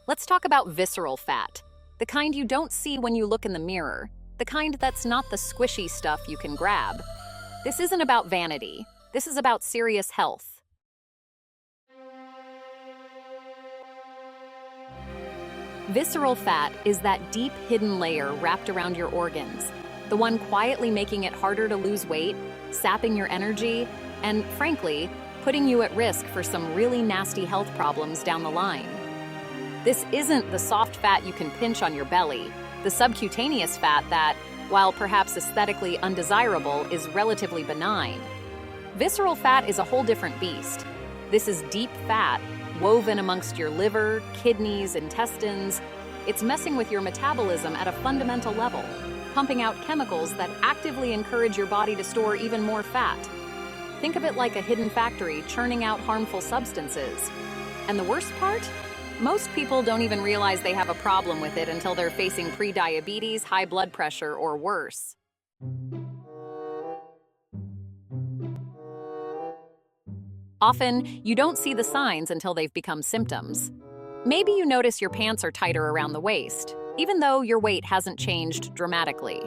Let's talk about visceral fat, the kind you don't see when you look in the mirror, the kind that's not the squishy stuff you can grab. This isn't about vanity. This is about serious health. Visceral fat is that deep hidden layer wrapped around your organs, the one quietly making it harder to lose weight, sapping your energy, and frankly, putting you at risk for some really nasty health problems down the line. This isn't the soft fat you can pinch on your belly, the subcutaneous fat that, while perhaps aesthetically undesirable, is relatively benign. Visceral fat is a whole different beast. This is deep fat, woven amongst your liver, kidneys, intestines. It's messing with your metabolism at a fundamental level, pumping out chemicals that actively encourage your body to store even more fat. Think of it like a hidden factory churning out harmful substances. And the worst part? Most people don't even realize they have a problem with it until they're facing pre-diabetes, high blood pressure, or worse. Often, you don't see the signs until they've become symptoms. Maybe you notice your pants are tighter around the waist, even though your weight hasn't changed dramatically.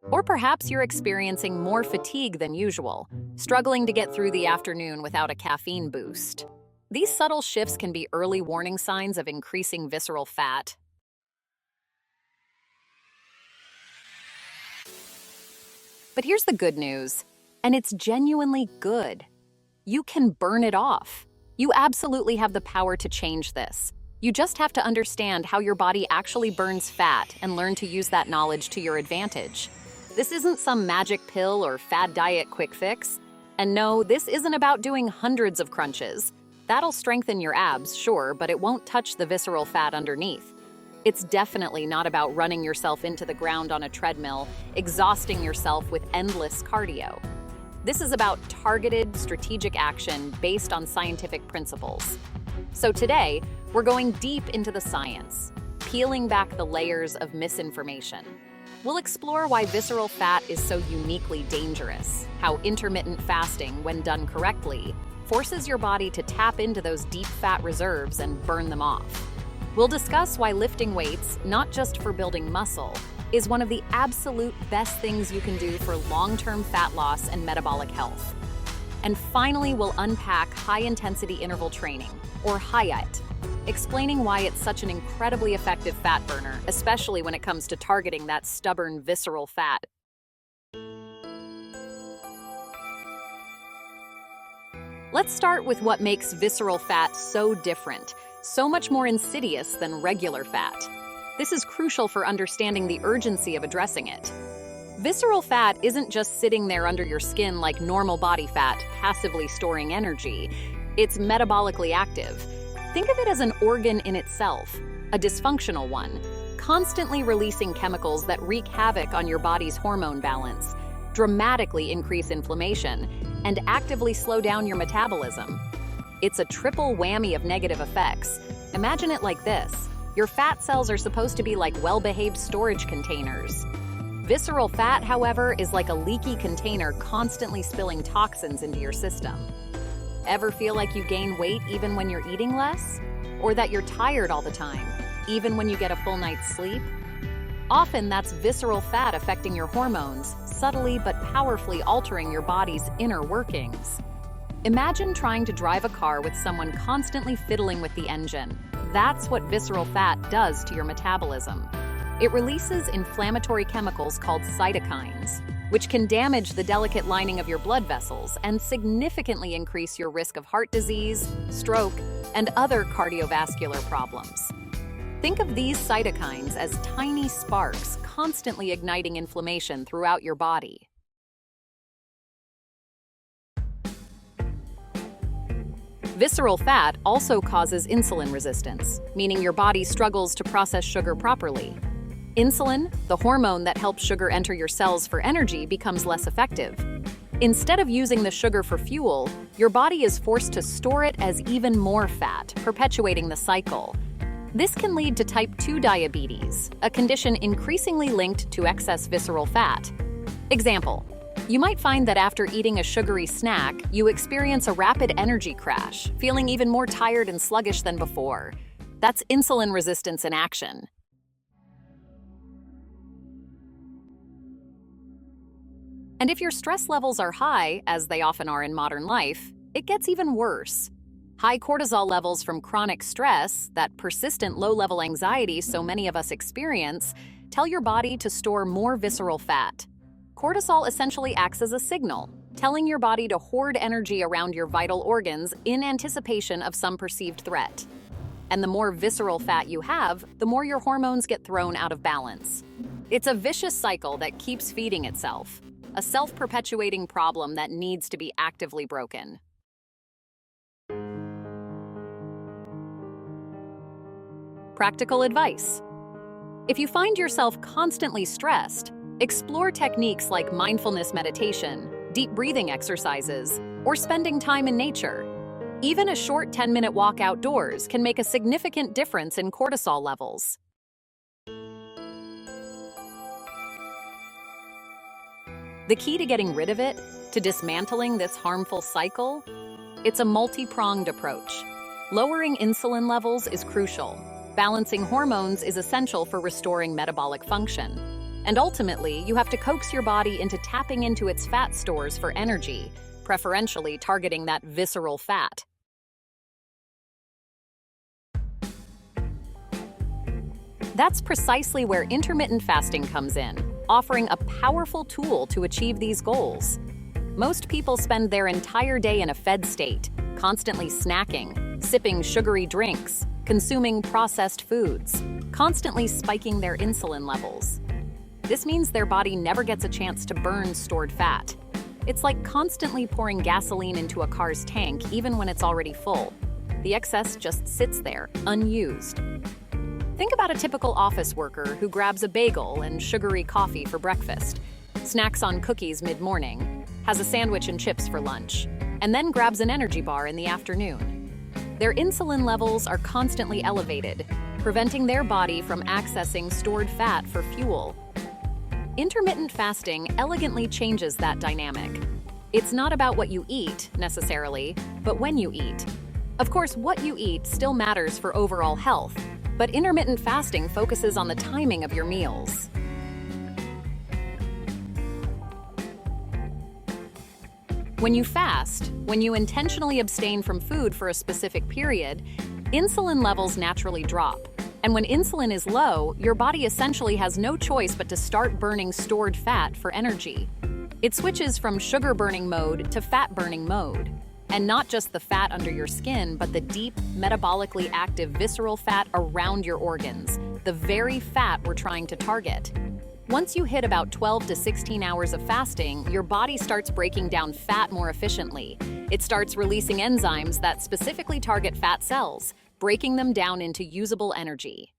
Or perhaps you're experiencing more fatigue than usual, struggling to get through the afternoon without a caffeine boost. These subtle shifts can be early warning signs of increasing visceral fat. But here's the good news, and it's genuinely good. You can burn it off. You absolutely have the power to change this. You just have to understand how your body actually burns fat and learn to use that knowledge to your advantage. This isn't some magic pill or fad diet quick fix. And no, this isn't about doing hundreds of crunches. That'll strengthen your abs, sure, but it won't touch the visceral fat underneath. It's definitely not about running yourself into the ground on a treadmill, exhausting yourself with endless cardio. This is about targeted, strategic action based on scientific principles. So today, we're going deep into the science, peeling back the layers of misinformation. We'll explore why visceral fat is so uniquely dangerous, how intermittent fasting, when done correctly, forces your body to tap into those deep fat reserves and burn them off. We'll discuss why lifting weights, not just for building muscle, is one of the absolute best things you can do for long-term fat loss and metabolic health. And finally, we'll unpack high-intensity interval training, or HIIT, explaining why it's such an incredibly effective fat burner, especially when it comes to targeting that stubborn visceral fat. Let's start with what makes visceral fat so different, so much more insidious than regular fat. This is crucial for understanding the urgency of addressing it. Visceral fat isn't just sitting there under your skin like normal body fat, passively storing energy. It's metabolically active. Think of it as an organ in itself, a dysfunctional one, constantly releasing chemicals that wreak havoc on your body's hormone balance, dramatically increase inflammation, and actively slow down your metabolism. It's a triple whammy of negative effects. Imagine it like this. Your fat cells are supposed to be like well-behaved storage containers. Visceral fat, however, is like a leaky container constantly spilling toxins into your system. Ever feel like you gain weight even when you're eating less? Or that you're tired all the time, even when you get a full night's sleep? Often that's visceral fat affecting your hormones, subtly but powerfully altering your body's inner workings. Imagine trying to drive a car with someone constantly fiddling with the engine. That's what visceral fat does to your metabolism. It releases inflammatory chemicals called cytokines, which can damage the delicate lining of your blood vessels and significantly increase your risk of heart disease, stroke, and other cardiovascular problems. Think of these cytokines as tiny sparks constantly igniting inflammation throughout your body. Visceral fat also causes insulin resistance, meaning your body struggles to process sugar properly. Insulin, the hormone that helps sugar enter your cells for energy, becomes less effective. Instead of using the sugar for fuel, your body is forced to store it as even more fat, perpetuating the cycle. This can lead to type 2 diabetes, a condition increasingly linked to excess visceral fat. Example: you might find that after eating a sugary snack, you experience a rapid energy crash, feeling even more tired and sluggish than before. That's insulin resistance in action. And if your stress levels are high, as they often are in modern life, it gets even worse. High cortisol levels from chronic stress, that persistent low-level anxiety so many of us experience, tell your body to store more visceral fat. Cortisol essentially acts as a signal, telling your body to hoard energy around your vital organs in anticipation of some perceived threat. And the more visceral fat you have, the more your hormones get thrown out of balance. It's a vicious cycle that keeps feeding itself, a self-perpetuating problem that needs to be actively broken. Practical advice. If you find yourself constantly stressed, explore techniques like mindfulness meditation, deep breathing exercises, or spending time in nature. Even a short 10-minute walk outdoors can make a significant difference in cortisol levels. The key to getting rid of it, to dismantling this harmful cycle, it's a multi-pronged approach. Lowering insulin levels is crucial. Balancing hormones is essential for restoring metabolic function. And ultimately, you have to coax your body into tapping into its fat stores for energy, preferentially targeting that visceral fat. That's precisely where intermittent fasting comes in, offering a powerful tool to achieve these goals. Most people spend their entire day in a fed state, constantly snacking, sipping sugary drinks, consuming processed foods, constantly spiking their insulin levels. This means their body never gets a chance to burn stored fat. It's like constantly pouring gasoline into a car's tank even when it's already full. The excess just sits there, unused. Think about a typical office worker who grabs a bagel and sugary coffee for breakfast, snacks on cookies mid-morning, has a sandwich and chips for lunch, and then grabs an energy bar in the afternoon. Their insulin levels are constantly elevated, preventing their body from accessing stored fat for fuel. Intermittent fasting elegantly changes that dynamic. It's not about what you eat, necessarily, but when you eat. Of course, what you eat still matters for overall health, but intermittent fasting focuses on the timing of your meals. When you fast, when you intentionally abstain from food for a specific period, insulin levels naturally drop. And when insulin is low, your body essentially has no choice but to start burning stored fat for energy. It switches from sugar-burning mode to fat-burning mode. And not just the fat under your skin, but the deep, metabolically active visceral fat around your organs, the very fat we're trying to target. Once you hit about 12 to 16 hours of fasting, your body starts breaking down fat more efficiently. It starts releasing enzymes that specifically target fat cells, breaking them down into usable energy.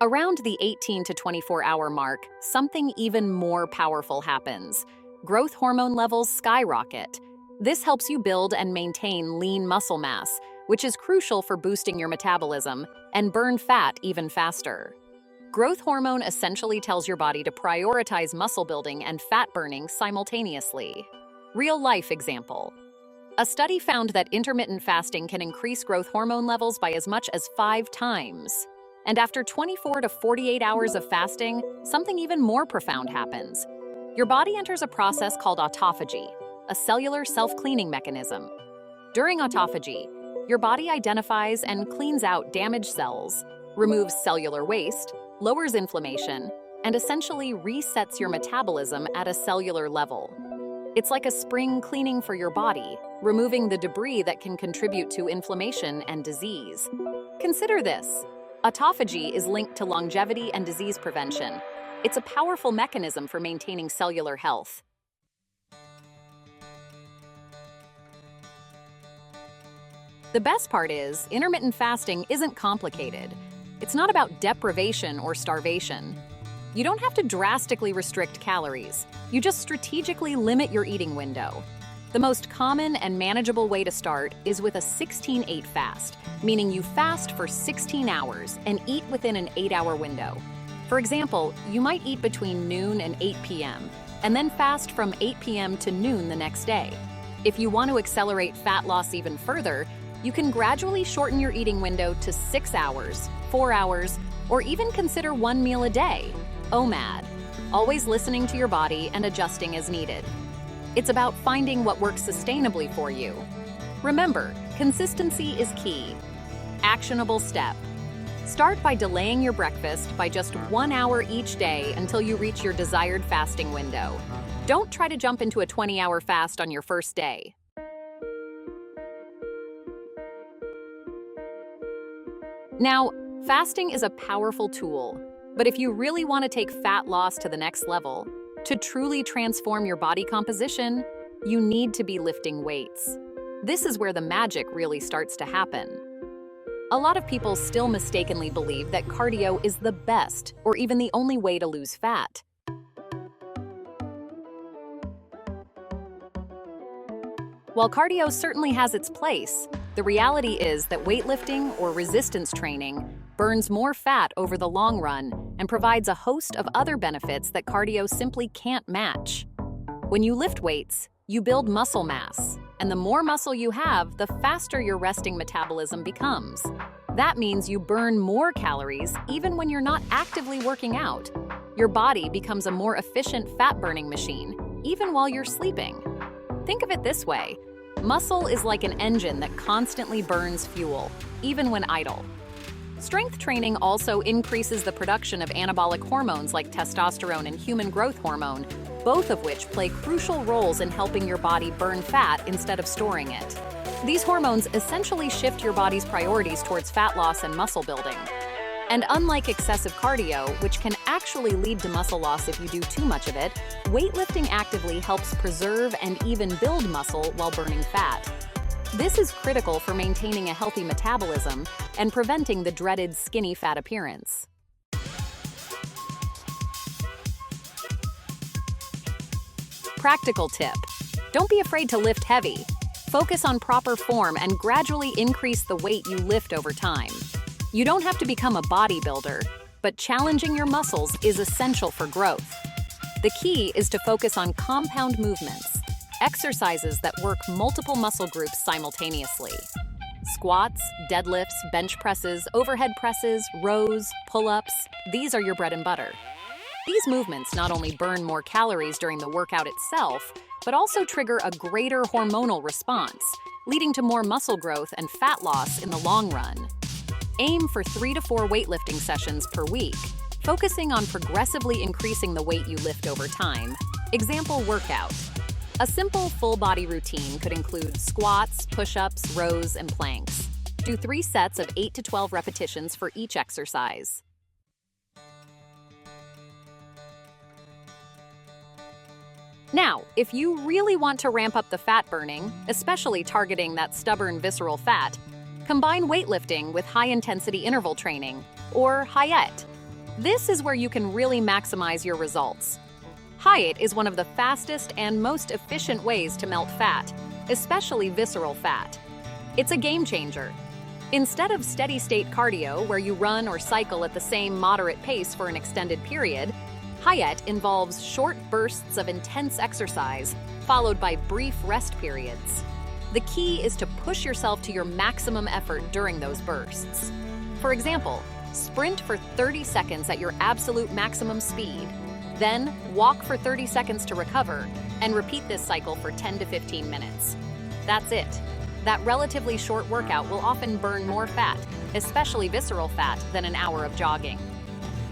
Around the 18 to 24-hour mark, something even more powerful happens. Growth hormone levels skyrocket. This helps you build and maintain lean muscle mass, which is crucial for boosting your metabolism and burn fat even faster. Growth hormone essentially tells your body to prioritize muscle building and fat burning simultaneously. Real-life example. A study found that intermittent fasting can increase growth hormone levels by as much as 5 times. And after 24 to 48 hours of fasting, something even more profound happens. Your body enters a process called autophagy, a cellular self-cleaning mechanism. During autophagy, your body identifies and cleans out damaged cells, removes cellular waste, lowers inflammation, and essentially resets your metabolism at a cellular level. It's like a spring cleaning for your body, removing the debris that can contribute to inflammation and disease. Consider this. Autophagy is linked to longevity and disease prevention. It's a powerful mechanism for maintaining cellular health. The best part is, intermittent fasting isn't complicated. It's not about deprivation or starvation. You don't have to drastically restrict calories. You just strategically limit your eating window. The most common and manageable way to start is with a 16-8 fast, meaning you fast for 16 hours and eat within an 8-hour window. For example, you might eat between noon and 8 p.m., and then fast from 8 p.m. to noon the next day. If you want to accelerate fat loss even further, you can gradually shorten your eating window to 6 hours, 4 hours, or even consider 1 meal a day. OMAD, always listening to your body and adjusting as needed. It's about finding what works sustainably for you. Remember, consistency is key. Actionable step. Start by delaying your breakfast by just 1 hour each day until you reach your desired fasting window. Don't try to jump into a 20-hour fast on your first day. Now, fasting is a powerful tool, but if you really want to take fat loss to the next level, to truly transform your body composition, you need to be lifting weights. This is where the magic really starts to happen. A lot of people still mistakenly believe that cardio is the best or even the only way to lose fat. While cardio certainly has its place, the reality is that weightlifting or resistance training burns more fat over the long run and provides a host of other benefits that cardio simply can't match. When you lift weights, you build muscle mass, and the more muscle you have, the faster your resting metabolism becomes. That means you burn more calories even when you're not actively working out. Your body becomes a more efficient fat-burning machine, even while you're sleeping. Think of it this way. Muscle is like an engine that constantly burns fuel, even when idle. Strength training also increases the production of anabolic hormones like testosterone and human growth hormone, both of which play crucial roles in helping your body burn fat instead of storing it. These hormones essentially shift your body's priorities towards fat loss and muscle building. And unlike excessive cardio, which can actually lead to muscle loss if you do too much of it, weightlifting actively helps preserve and even build muscle while burning fat. This is critical for maintaining a healthy metabolism and preventing the dreaded skinny fat appearance. Practical tip: don't be afraid to lift heavy. Focus on proper form and gradually increase the weight you lift over time. You don't have to become a bodybuilder, but challenging your muscles is essential for growth. The key is to focus on compound movements, exercises that work multiple muscle groups simultaneously. Squats, deadlifts, bench presses, overhead presses, rows, pull-ups, these are your bread and butter. These movements not only burn more calories during the workout itself, but also trigger a greater hormonal response, leading to more muscle growth and fat loss in the long run. Aim for 3 to 4 weightlifting sessions per week, focusing on progressively increasing the weight you lift over time. Example workout. A simple full-body routine could include squats, push-ups, rows, and planks. Do 3 sets of 8 to 12 repetitions for each exercise. Now, if you really want to ramp up the fat burning, especially targeting that stubborn visceral fat, combine weightlifting with high-intensity interval training, or HIIT. This is where you can really maximize your results. HIIT is one of the fastest and most efficient ways to melt fat, especially visceral fat. It's a game changer. Instead of steady-state cardio, where you run or cycle at the same moderate pace for an extended period, HIIT involves short bursts of intense exercise, followed by brief rest periods. The key is to push yourself to your maximum effort during those bursts. For example, sprint for 30 seconds at your absolute maximum speed, then walk for 30 seconds to recover, and repeat this cycle for 10 to 15 minutes. That's it. That relatively short workout will often burn more fat, especially visceral fat, than an hour of jogging.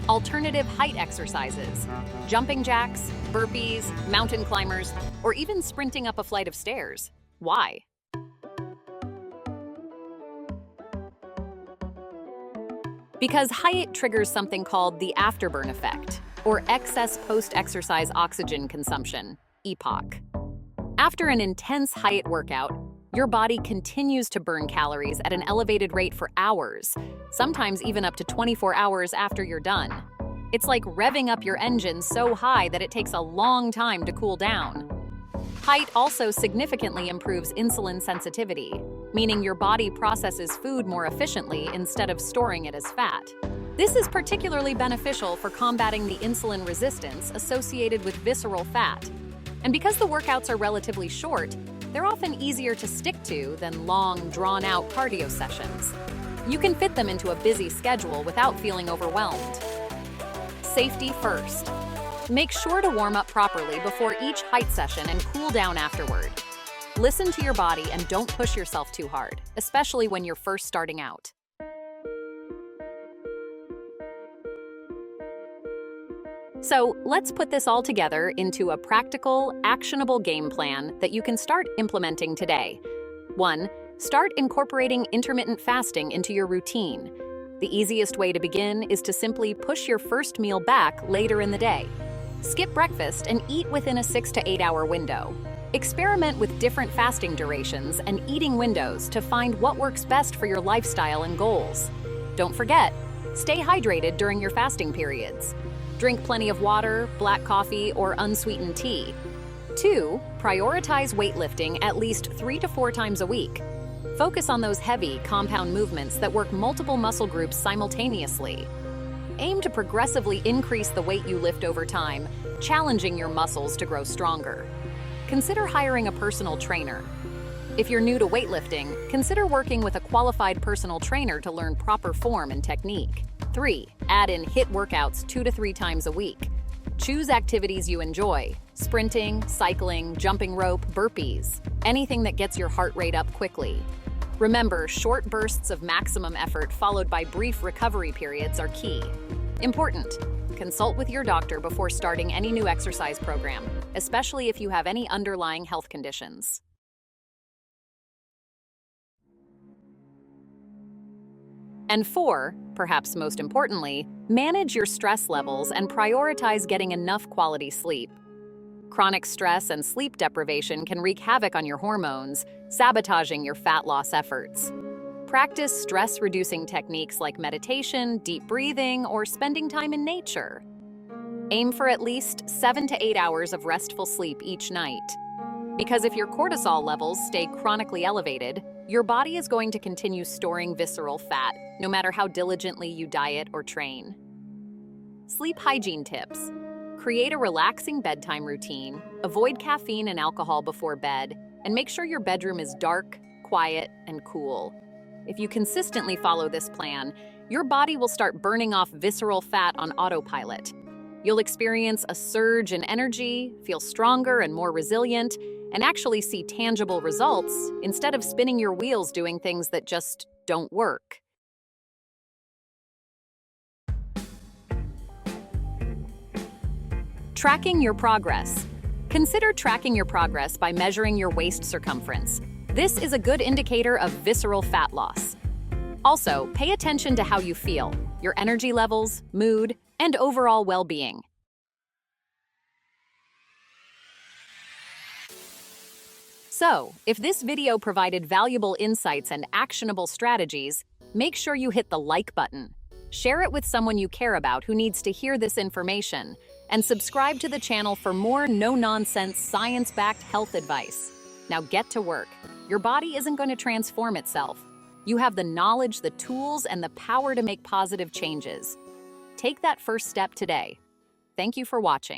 Alternative HIIT exercises: jumping jacks, burpees, mountain climbers, or even sprinting up a flight of stairs. Why? Because HIIT triggers something called the afterburn effect, or excess post-exercise oxygen consumption, EPOC. After an intense HIIT workout, your body continues to burn calories at an elevated rate for hours, sometimes even up to 24 hours after you're done. It's like revving up your engine so high that it takes a long time to cool down. HIIT also significantly improves insulin sensitivity, meaning your body processes food more efficiently instead of storing it as fat. This is particularly beneficial for combating the insulin resistance associated with visceral fat. And because the workouts are relatively short, they're often easier to stick to than long, drawn-out cardio sessions. You can fit them into a busy schedule without feeling overwhelmed. Safety first. Make sure to warm up properly before each HIIT session and cool down afterward. Listen to your body and don't push yourself too hard, especially when you're first starting out. So let's put this all together into a practical, actionable game plan that you can start implementing today. 1. Start incorporating intermittent fasting into your routine. The easiest way to begin is to simply push your first meal back later in the day. Skip breakfast and eat within a 6 to 8 hour window. Experiment with different fasting durations and eating windows to find what works best for your lifestyle and goals. Don't forget, stay hydrated during your fasting periods. Drink plenty of water, black coffee, or unsweetened tea. 2. Prioritize weightlifting at least 3 to 4 times a week. Focus on those heavy, compound movements that work multiple muscle groups simultaneously. Aim to progressively increase the weight you lift over time, challenging your muscles to grow stronger. Consider hiring a personal trainer. If you're new to weightlifting, consider working with a qualified personal trainer to learn proper form and technique. 3. Add in HIIT workouts 2 to 3 times a week. Choose activities you enjoy: sprinting, cycling, jumping rope, burpees, anything that gets your heart rate up quickly. Remember, short bursts of maximum effort followed by brief recovery periods are key. Important: consult with your doctor before starting any new exercise program, especially if you have any underlying health conditions. And 4, perhaps most importantly, manage your stress levels and prioritize getting enough quality sleep. Chronic stress and sleep deprivation can wreak havoc on your hormones, sabotaging your fat loss efforts. Practice stress-reducing techniques like meditation, deep breathing, or spending time in nature. Aim for at least 7 to 8 hours of restful sleep each night. Because if your cortisol levels stay chronically elevated, your body is going to continue storing visceral fat, no matter how diligently you diet or train. Sleep hygiene tips. Create a relaxing bedtime routine, avoid caffeine and alcohol before bed, and make sure your bedroom is dark, quiet, and cool. If you consistently follow this plan, your body will start burning off visceral fat on autopilot. You'll experience a surge in energy, feel stronger and more resilient, and actually see tangible results instead of spinning your wheels doing things that just don't work. Tracking your progress. Consider tracking your progress by measuring your waist circumference. This is a good indicator of visceral fat loss. Also, pay attention to how you feel, your energy levels, mood, and overall well-being. So, if this video provided valuable insights and actionable strategies, make sure you hit the like button. Share it with someone you care about who needs to hear this information, and subscribe to the channel for more no-nonsense, science-backed health advice. Now get to work. Your body isn't going to transform itself. You have the knowledge, the tools, and the power to make positive changes. Take that first step today. Thank you for watching.